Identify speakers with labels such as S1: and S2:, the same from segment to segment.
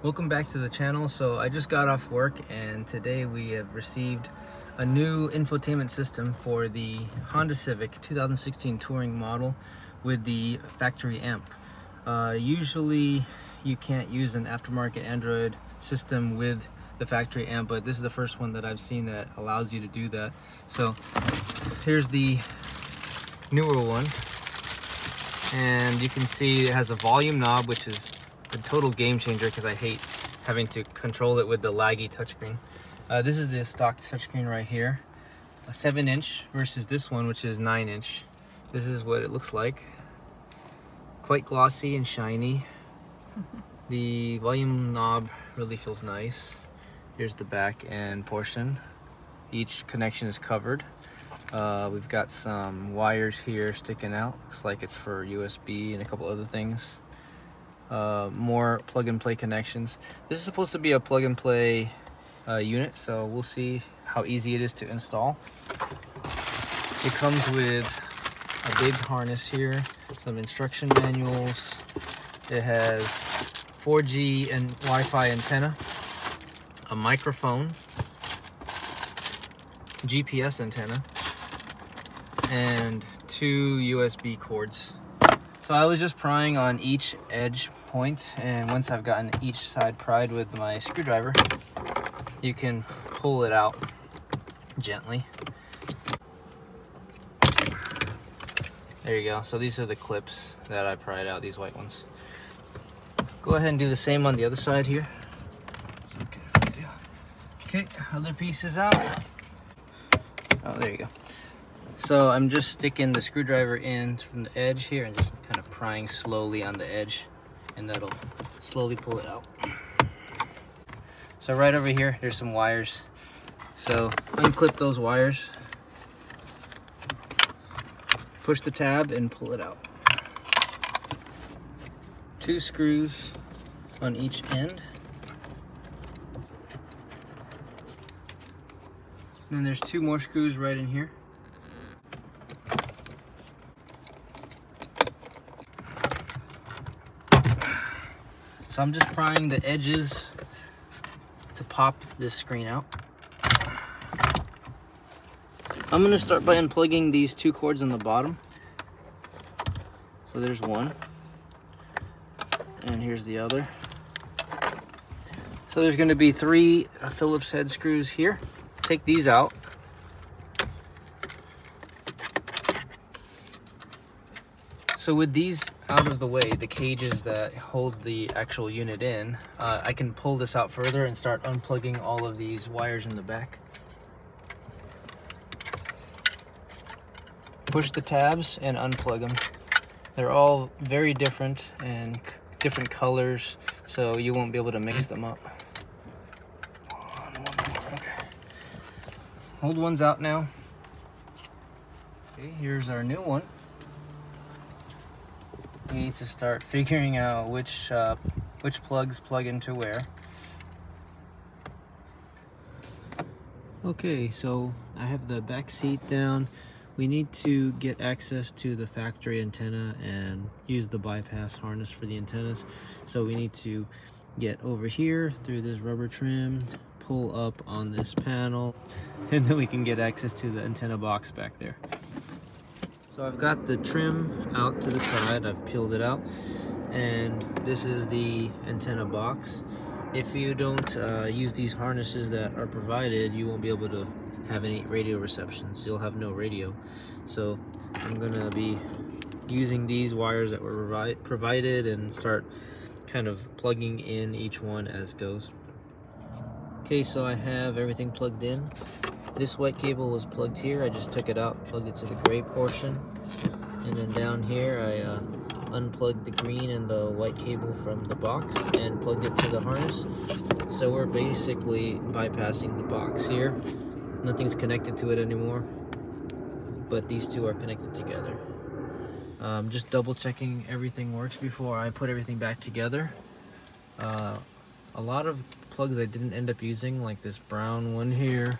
S1: Welcome back to the channel. So I just got off work and today we have received a new infotainment system for the Honda Civic 2016 Touring model with the factory amp. Usually you can't use an aftermarket Android system with the factory amp, but this is the first one that I've seen that allows you to do that. So here's the newer one, and you can see it has a volume knob, which is a total game changer because I hate having to control it with the laggy touchscreen. This is the stock touchscreen right here, a 7-inch versus this one, which is 9-inch. This is what it looks like. Quite glossy and shiny. The volume knob really feels nice. Here's the back end portion. Each connection is covered. We've got some wires here sticking out. Looks like it's for USB and a couple other things. More plug-and-play connections. This is supposed to be a plug-and-play unit, so we'll see how easy it is to install. It comes with a big harness here, some instruction manuals. It has 4G and Wi-Fi antenna, a microphone, GPS antenna, and 2 USB cords. So I was just prying on each edge point, and once I've gotten each side pried with my screwdriver, you can pull it out gently. There you go. So these are the clips that I pried out, these white ones. Go ahead and do the same on the other side here. It's okay if I do. Okay, other pieces out. Oh, there you go. So I'm just sticking the screwdriver in from the edge here and just kind of prying slowly on the edge, and that'll slowly pull it out. So right over here, there's some wires. So unclip those wires, push the tab and pull it out. 2 screws on each end. And then there's 2 more screws right in here. So I'm just prying the edges to pop this screen out. I'm gonna start by unplugging these 2 cords on the bottom. So there's one, and here's the other. So there's gonna be 3 Phillips head screws here. Take these out. So with these out of the way, the cages that hold the actual unit in, I can pull this out further and start unplugging all of these wires in the back. Push the tabs and unplug them. They're all very different and different colors, so you won't be able to mix them up. One more. Okay. Old one's out now. Okay, here's our new one. We need to start figuring out which plugs plug into where. Okay, so I have the back seat down. We need to get access to the factory antenna and use the bypass harness for the antennas. So we need to get over here through this rubber trim, pull up on this panel, and then we can get access to the antenna box back there. So I've got the trim out to the side, I've peeled it out, and this is the antenna box. If you don't use these harnesses that are provided, you won't be able to have any radio reception, so you'll have no radio. So I'm gonna be using these wires that were provided and start kind of plugging in each one as goes. Okay, so I have everything plugged in. This white cable was plugged here. I just took it out, plugged it to the gray portion, and then down here I unplugged the green and the white cable from the box and plugged it to the harness. So we're basically bypassing the box here. Nothing's connected to it anymore, but these 2 are connected together. Just double checking everything works before I put everything back together. A lot of plugs I didn't end up using, like this brown one here,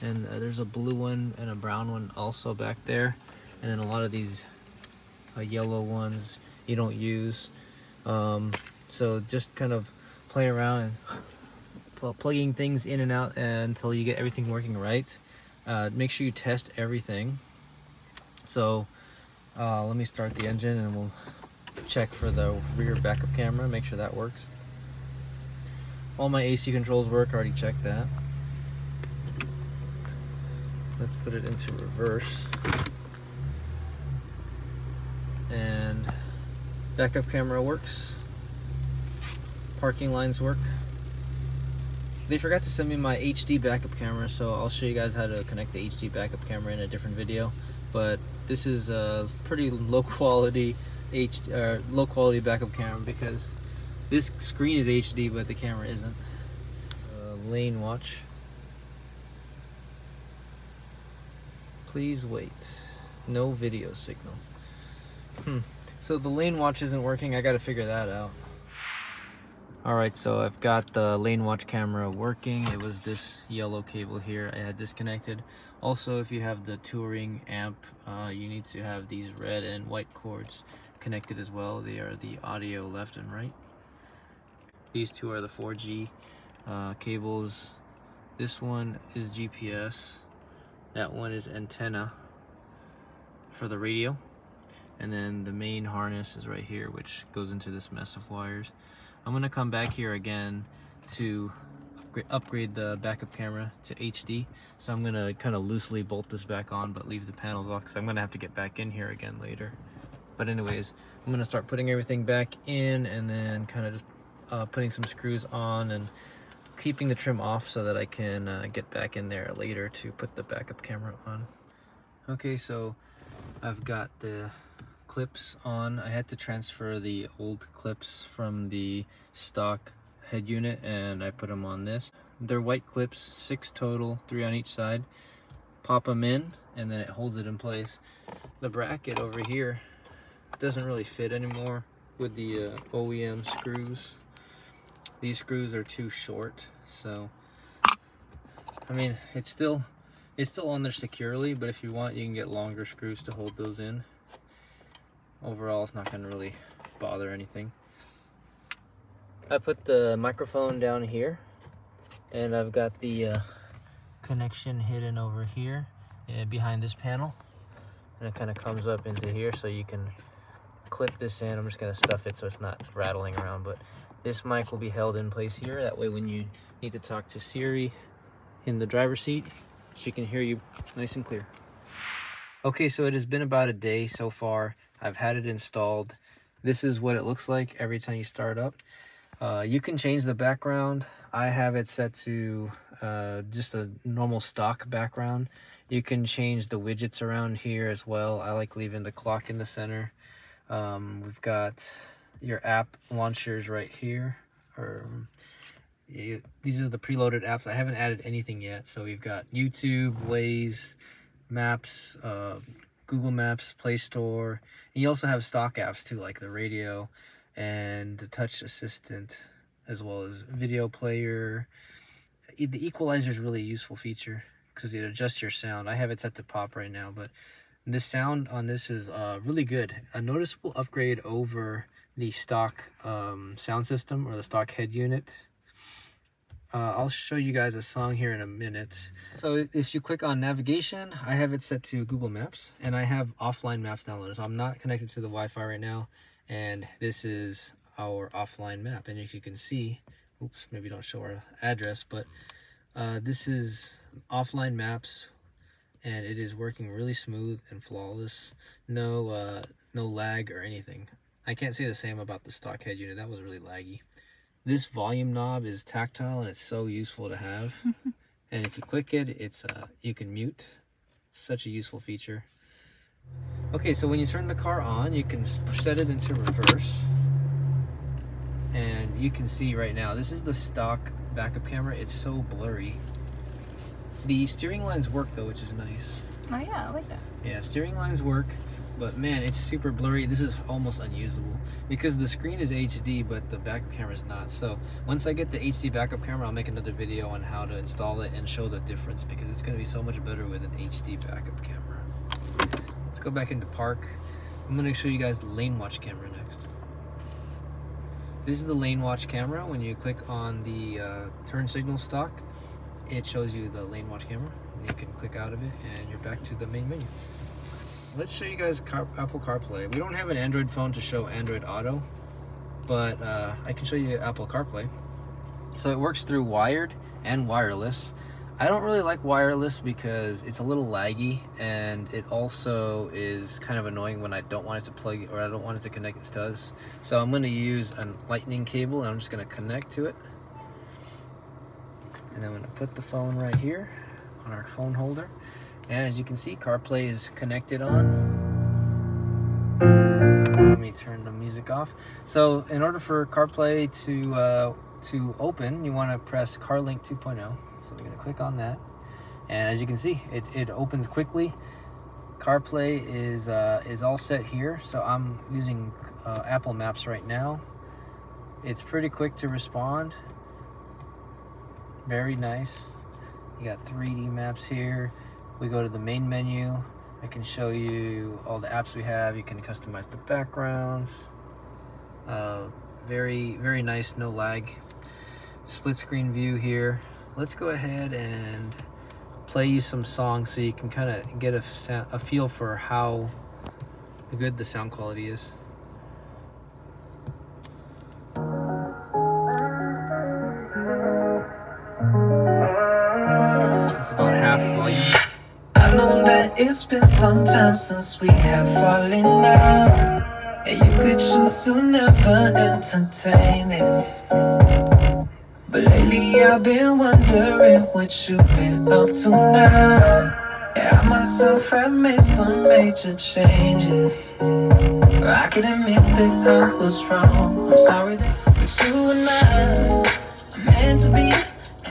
S1: and there's a blue one and a brown one also back there, and then a lot of these yellow ones you don't use. So just kind of play around and plugging things in and out until you get everything working right. Make sure you test everything. So let me start the engine and we'll check for the rear backup camera, make sure that works. All my AC controls work, I already checked that. Let's put it into reverse. And backup camera works. Parking lines work. They forgot to send me my HD backup camera, so I'll show you guys how to connect the HD backup camera in a different video. But this is a pretty low quality backup camera because this screen is HD but the camera isn't. Lane watch. Please wait. No video signal. So the lane watch isn't working. I gotta figure that out. Alright, so I've got the lane watch camera working. It was this yellow cable here I had disconnected. Also, if you have the Touring amp, you need to have these red and white cords connected as well. They are the audio left and right. These two are the 4G cables. This one is GPS. That one is antenna for the radio. And then the main harness is right here, which goes into this mess of wires. I'm gonna come back here again to upgrade the backup camera to HD. So I'm gonna kind of loosely bolt this back on, but leave the panels off because I'm gonna have to get back in here again later. But anyways, I'm gonna start putting everything back in and then kind of just putting some screws on and keeping the trim off so that I can get back in there later to put the backup camera on. Okay, so I've got the clips on. I had to transfer the old clips from the stock head unit and I put them on this. They're white clips, 6 total, 3 on each side. Pop them in and then it holds it in place. The bracket over here doesn't really fit anymore with the OEM screws. These screws are too short, so I mean it's still on there securely, but if you want you can get longer screws to hold those in. Overall it's not going to really bother anything. I put the microphone down here and I've got the connection hidden over here behind this panel, and it kind of comes up into here so you can clip this in. I'm just going to stuff it so it's not rattling around, but this mic will be held in place here. That way when you need to talk to Siri in the driver's seat, she can hear you nice and clear. Okay, so it has been about a day so far. I've had it installed. This is what it looks like every time you start up. You can change the background. I have it set to just a normal stock background. You can change the widgets around here as well. I like leaving the clock in the center. We've got your app launchers right here. These are the preloaded apps. I haven't added anything yet. So we've got YouTube, Waze, Maps, Google Maps, Play Store, and you also have stock apps too, like the radio and the touch assistant, as well as video player. The equalizer is really a useful feature because it adjusts your sound. I have it set to pop right now, but the sound on this is really good. A noticeable upgrade over the stock sound system or the stock head unit. I'll show you guys a song here in a minute. So if you click on navigation, I have it set to Google Maps and I have offline maps downloaded. So I'm not connected to the Wi-Fi right now, and this is our offline map. And as you can see, oops, maybe don't show our address, but this is offline maps and it is working really smooth and flawless. No lag or anything. I can't say the same about the stock head unit. That was really laggy. This volume knob is tactile and it's so useful to have. And if you click it, it's you can mute. Such a useful feature. Okay, so when you turn the car on, you can set it into reverse. And you can see right now, this is the stock backup camera. It's so blurry. The steering lines work though, which is nice.
S2: Oh yeah, I like that.
S1: Yeah, steering lines work. But man, it's super blurry. This is almost unusable because the screen is HD, but the backup camera is not. So once I get the HD backup camera, I'll make another video on how to install it and show the difference because it's going to be so much better with an HD backup camera. Let's go back into park. I'm going to show you guys the lane watch camera next. This is the lane watch camera. When you click on the turn signal stock, it shows you the lane watch camera. And you can click out of it and you're back to the main menu. Let's show you guys Apple CarPlay. We don't have an Android phone to show Android Auto, but I can show you Apple CarPlay. So it works through wired and wireless. I don't really like wireless because it's a little laggy, and it also is kind of annoying when I don't want it to plug, or I don't want it to connect its does. So I'm going to use a lightning cable, and I'm just going to connect to it. And then I'm going to put the phone right here on our phone holder. And as you can see, CarPlay is connected on. Let me turn the music off. So in order for CarPlay to open, you want to press CarLink 2.0. So we're going to click on that, and as you can see, it opens quickly. CarPlay is all set here, so I'm using Apple Maps right now. It's pretty quick to respond. Very nice. You got 3D maps here. We go to the main menu. I can show you all the apps we have. You can customize the backgrounds. Very nice, no lag. Split screen view here. Let's go ahead and play you some songs so you can kind of get a feel for how good the sound quality is. It's about half volume.
S2: I know that it's been some time since we have fallen out, and you could choose to never entertain this. But lately I've been wondering what you've been up to now. Yeah, I myself have made some major changes. I can admit that I was wrong. I'm sorry that you and I are meant to be, no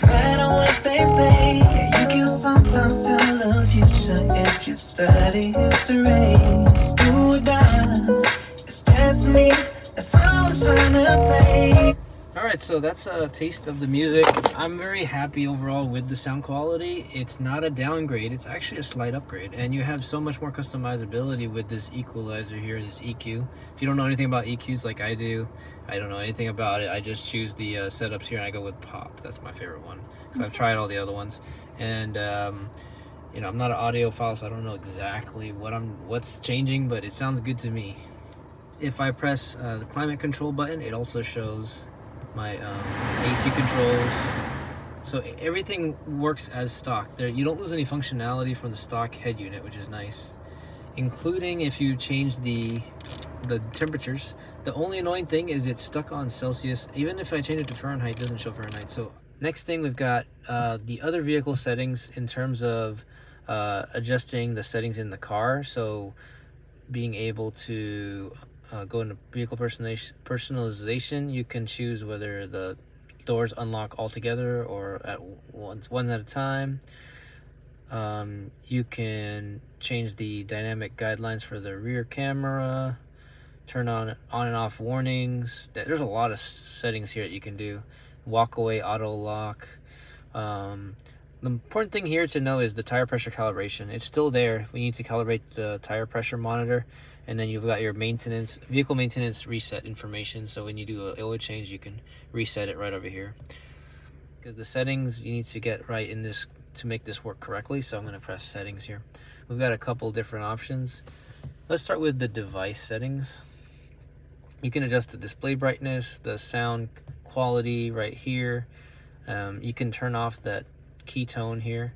S2: matter what they say. Yeah, you can sometimes tell the future if you study history. It's do or die, it's destiny, that's all I'm trying to say.
S1: Alright, so that's a taste of the music. I'm very happy overall with the sound quality. It's not a downgrade, it's actually a slight upgrade. And you have so much more customizability with this equalizer here, this EQ. If you don't know anything about EQs like I do, I don't know anything about it. I just choose the setups here and I go with pop. That's my favorite one, because I've tried all the other ones. And you know, I'm not an audiophile, so I don't know exactly what's changing, but it sounds good to me. If I press the climate control button, it also shows my AC controls. So everything works as stock. You don't lose any functionality from the stock head unit, which is nice, including if you change the temperatures. The only annoying thing is it's stuck on Celsius. Even if I change it to Fahrenheit, it doesn't show Fahrenheit. So next thing, we've got the other vehicle settings in terms of adjusting the settings in the car. So being able to go into vehicle personalization, you can choose whether the doors unlock all together or one at a time. You can change the dynamic guidelines for the rear camera, turn on and off warnings. There's a lot of settings here that you can do. Walk away auto lock. The important thing here to know is the tire pressure calibration. It's still there. We need to calibrate the tire pressure monitor. And then you've got your vehicle maintenance reset information. So when you do an oil change, you can reset it right over here. Because the settings you need to get right in this to make this work correctly. So I'm going to press settings here. We've got a couple different options. Let's start with the device settings. You can adjust the display brightness, the sound quality right here. You can turn off that key tone here.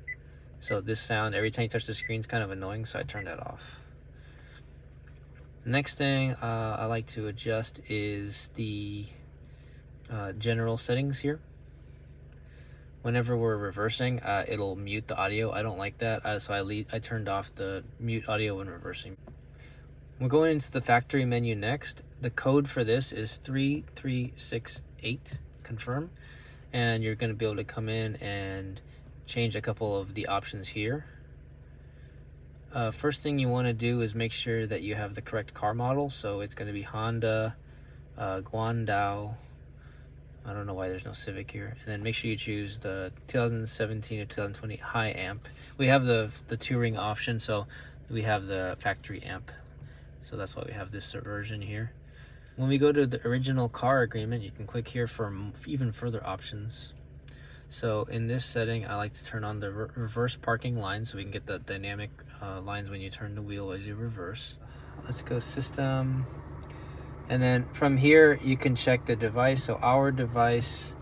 S1: So this sound, every time you touch the screen, is kind of annoying, so I turned that off. Next thing I like to adjust is the general settings here. Whenever we're reversing, it'll mute the audio. I don't like that, so I turned off the mute audio when reversing. We're going into the factory menu next. The code for this is 3368, confirm. And you're going to be able to come in and change a couple of the options here. First thing you want to do is make sure that you have the correct car model. So it's going to be Honda, Guangdao. I don't know why there's no Civic here. And then make sure you choose the 2017 or 2020 high amp. We have the Touring option, so we have the factory amp. So that's why we have this version here. When we go to the original car agreement, you can click here for even further options. So in this setting, I like to turn on the reverse parking line so we can get the dynamic lines when you turn the wheel as you reverse. Let's go system. And then from here, you can check the device. So our device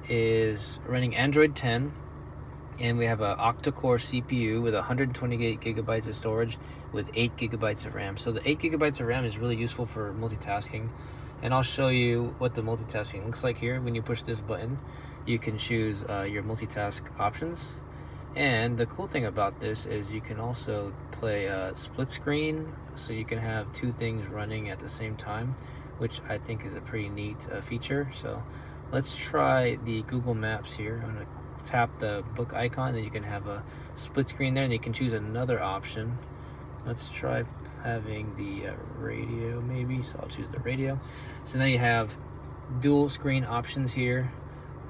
S1: is running Android 10. And we have an octa-core CPU with 128 gigabytes of storage with 8 gigabytes of RAM. So the 8 gigabytes of RAM is really useful for multitasking. And I'll show you what the multitasking looks like here. When you push this button, you can choose your multitask options. And the cool thing about this is you can also play split screen. So you can have two things running at the same time, which I think is a pretty neat feature. So let's try the Google Maps here. I'm gonna tap the book icon, and you can have a split screen there, and you can choose another option. Let's try having the radio maybe, so I'll choose the radio. So now you have dual screen options here,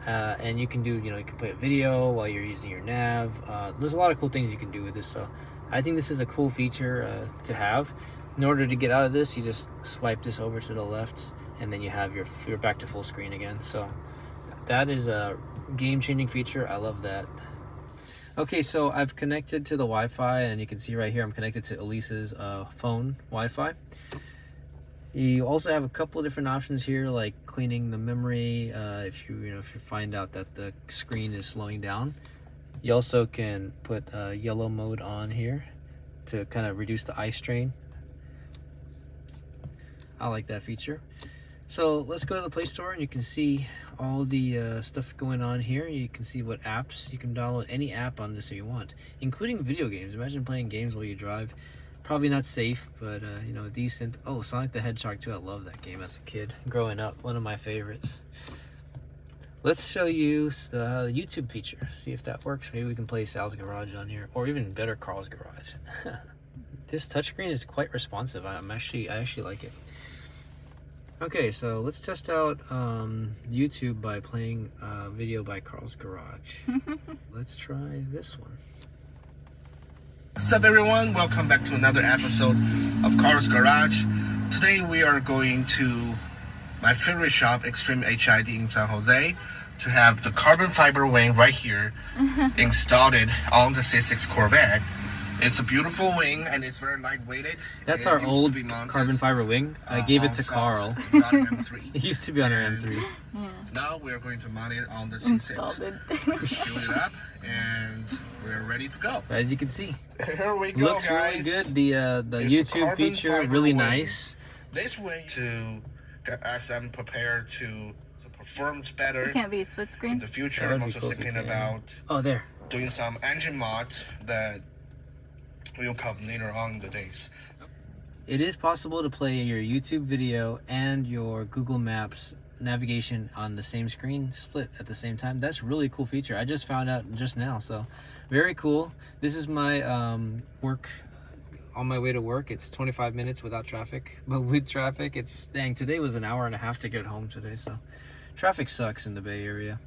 S1: and you can do, you can play a video while you're using your nav. There's a lot of cool things you can do with this, so I think this is a cool feature to have. In order to get out of this, you just swipe this over to the left, and then you have you're back to full screen again. So that is a game-changing feature. I love that. Okay, so I've connected to the Wi-Fi, and you can see right here I'm connected to Elise's phone Wi-Fi. You also have a couple of different options here, like cleaning the memory if you find out that the screen is slowing down. You also can put yellow mode on here to kind of reduce the eye strain. I like that feature. So let's go to the Play Store, and you can see all the stuff going on here. You can see what apps you can download, any app on this that you want, including video games. Imagine playing games while you drive. Probably not safe, but decent. Oh, Sonic the Hedgehog 2. I love that game as a kid growing up. One of my favorites. Let's show you the YouTube feature. See if that works. Maybe we can play Sal's Garage on here, or even better, Carl's Garage. This touchscreen is quite responsive. I actually like it. Okay, so let's test out YouTube by playing a video by Carl's Garage. Let's try this one.
S3: What's up, everyone? Welcome back to another episode of Carl's Garage. Today we are going to my favorite shop, Extreme HID in San Jose, to have the carbon fiber wing right here installed on the C6 Corvette. It's a beautiful wing, and it's very lightweighted.
S1: That's our old carbon fiber wing. I gave it to Carl. It used to be on our M3.
S3: Yeah. Now we're going to mount it on the C6. Build it up, and we're ready to go.
S1: As you can see,
S3: here we go.
S1: Looks
S3: guys.
S1: really good. The YouTube feature really nice.
S3: This way to get us prepared to perform better.
S4: It can't be split screen
S3: in the future. I'm also thinking about doing some engine mods that will come later on in the days.
S1: It is possible to play your YouTube video and your Google Maps navigation on the same screen, split at the same time. That's a really cool feature. I just found out just now, so very cool. This is my work, on my way to work. It's 25 minutes without traffic, but with traffic, it's dang. Today was an hour and a half to get home today, so traffic sucks in the Bay Area.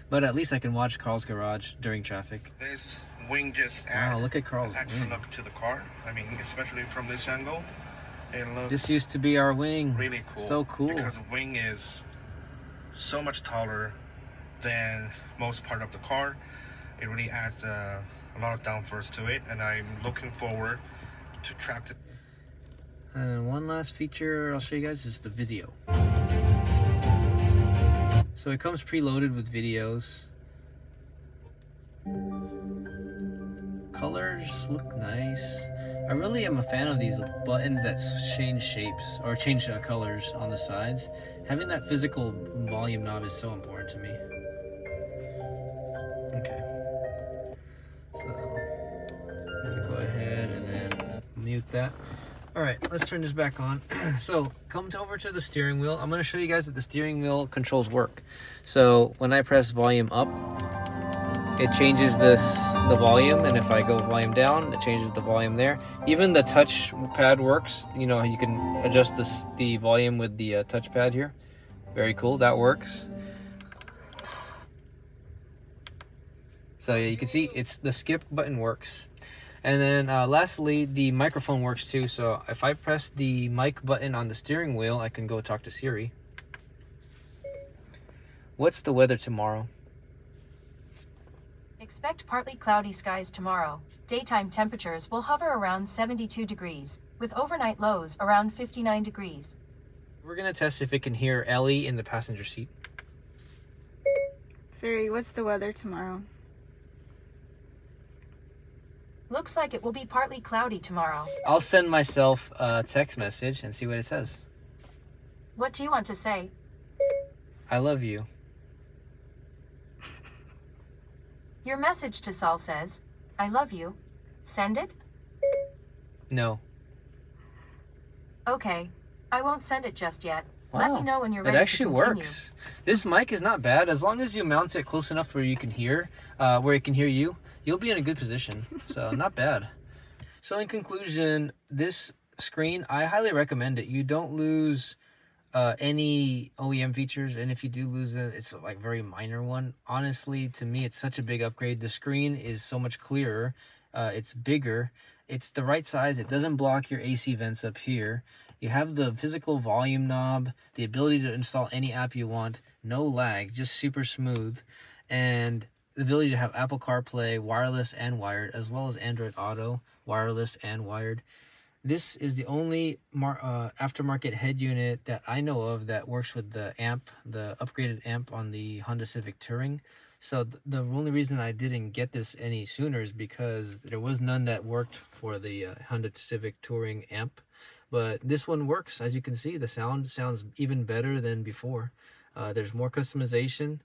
S1: But at least I can watch Carl's Garage during traffic.
S3: This wing just adds
S1: look at Carl's
S3: extra
S1: wing.
S3: Look to the car. I mean, especially from this angle, it looks
S1: this used to be our wing.
S3: Really cool.
S1: So cool.
S3: Because the wing is so much taller than most part of the car. It really adds a lot of downforce to it, and I'm looking forward to track it.
S1: And one last feature I'll show you guys is the video. So it comes preloaded with videos. Colors look nice. I really am a fan of these buttons that change shapes or change colors on the sides. Having that physical volume knob is so important to me. Okay. So I'm gonna go ahead and then mute that. Alright, let's turn this back on. So, come over to the steering wheel. I'm going to show you guys that the steering wheel controls work. So, when I press volume up, it changes the volume, and if I go volume down, it changes the volume there. Even the touch pad works. You know, you can adjust the volume with the touch pad here. Very cool, that works. So yeah, you can see the skip button works. And then lastly, the microphone works too. So if I press the mic button on the steering wheel, I can go talk to Siri. What's the weather tomorrow?
S4: Expect partly cloudy skies tomorrow. Daytime temperatures will hover around 72 degrees, with overnight lows around 59 degrees.
S1: We're going to test if it can hear Ellie in the passenger seat.
S5: Siri, what's the weather tomorrow?
S4: Looks like it will be partly cloudy tomorrow.
S1: I'll send myself a text message and see what it says.
S4: What do you want to say?
S1: I love you.
S4: Your message to Saul says, I love you. Send it?
S1: No.
S4: Okay. I won't send it just yet.
S1: Wow.
S4: Let me know when you're ready
S1: It actually
S4: to continue.
S1: works. This mic is not bad. As long as you mount it close enough where you can hear, where it can hear you, you'll be in a good position. So not bad. So in conclusion, this screen, I highly recommend it. You don't lose any OEM features, and if you do lose it, it's like very minor one. Honestly, to me, it's such a big upgrade. The screen is so much clearer. It's bigger. It's the right size. It doesn't block your AC vents up here. You have the physical volume knob, the ability to install any app you want, no lag, just super smooth, and the ability to have Apple CarPlay, wireless and wired, as well as Android Auto, wireless and wired. This is the only aftermarket head unit that I know of that works with the amp, the upgraded amp on the Honda Civic Touring. So the only reason I didn't get this any sooner is because there was none that worked for the Honda Civic Touring amp. But this one works. As you can see, the sound sounds even better than before. There's more customization.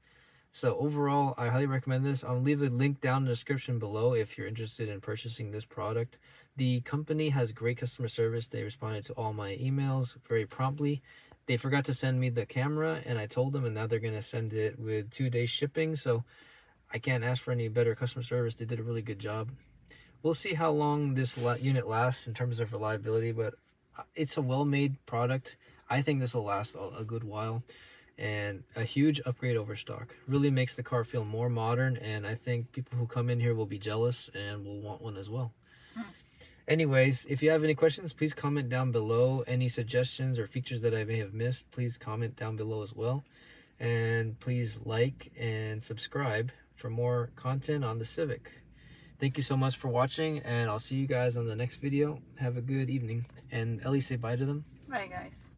S1: So overall, I highly recommend this. I'll leave a link down in the description below if you're interested in purchasing this product. The company has great customer service. They responded to all my emails very promptly. They forgot to send me the camera, and I told them, and now they're going to send it with 2-day shipping. So I can't ask for any better customer service. They did a really good job. We'll see how long this unit lasts in terms of reliability, but it's a well-made product. I think this will last a good while, and a huge upgrade over stock. Really makes the car feel more modern, and I think people who come in here will be jealous and will want one as well. Anyways, if you have any questions, please comment down below. Any suggestions or features that I may have missed, please comment down below as well. And please like and subscribe for more content on the Civic. Thank you so much for watching, and I'll see you guys on the next video. Have a good evening. And Ellie, say bye to them.
S5: Bye, guys.